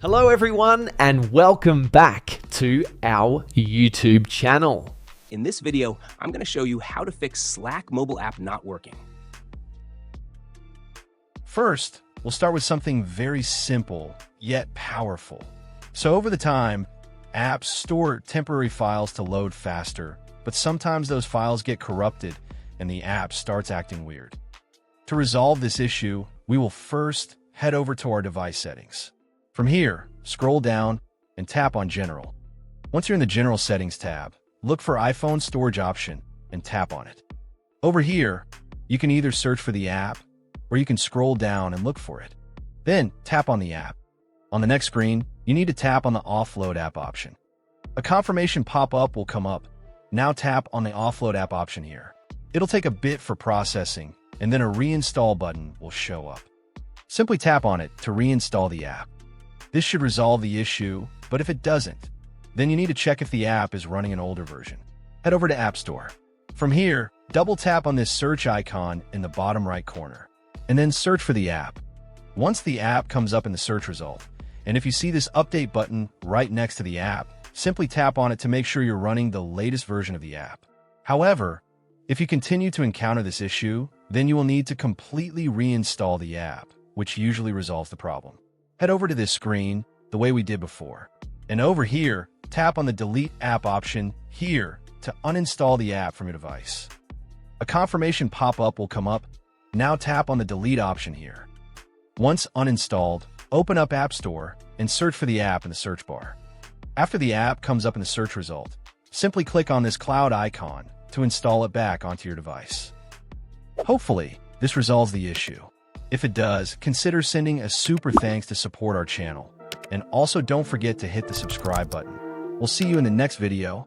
Hello everyone and welcome back to our YouTube channel. In this video, I'm going to show you how to fix Slack mobile app not working. First, we'll start with something very simple, yet powerful. So over the time, apps store temporary files to load faster, but sometimes those files get corrupted and the app starts acting weird. To resolve this issue, we will first head over to our device settings. From here, scroll down and tap on General. Once you're in the General Settings tab, look for iPhone Storage option and tap on it. Over here, you can either search for the app or you can scroll down and look for it. Then tap on the app. On the next screen, you need to tap on the Offload app option. A confirmation pop-up will come up. Now tap on the Offload app option here. It'll take a bit for processing, and then a reinstall button will show up. Simply tap on it to reinstall the app. This should resolve the issue, but if it doesn't, then you need to check if the app is running an older version. Head over to App Store. From here, double tap on this search icon in the bottom right corner, and then search for the app. Once the app comes up in the search result, and if you see this update button right next to the app, simply tap on it to make sure you're running the latest version of the app. However, if you continue to encounter this issue, then you will need to completely reinstall the app, which usually resolves the problem. Head over to this screen the way we did before. And over here, tap on the Delete App option here to uninstall the app from your device. A confirmation pop-up will come up. Now tap on the Delete option here. Once uninstalled, open up App Store and search for the app in the search bar. After the app comes up in the search result, simply click on this cloud icon to install it back onto your device. Hopefully, this resolves the issue. If it does, consider sending a super thanks to support our channel. And also don't forget to hit the subscribe button. We'll see you in the next video.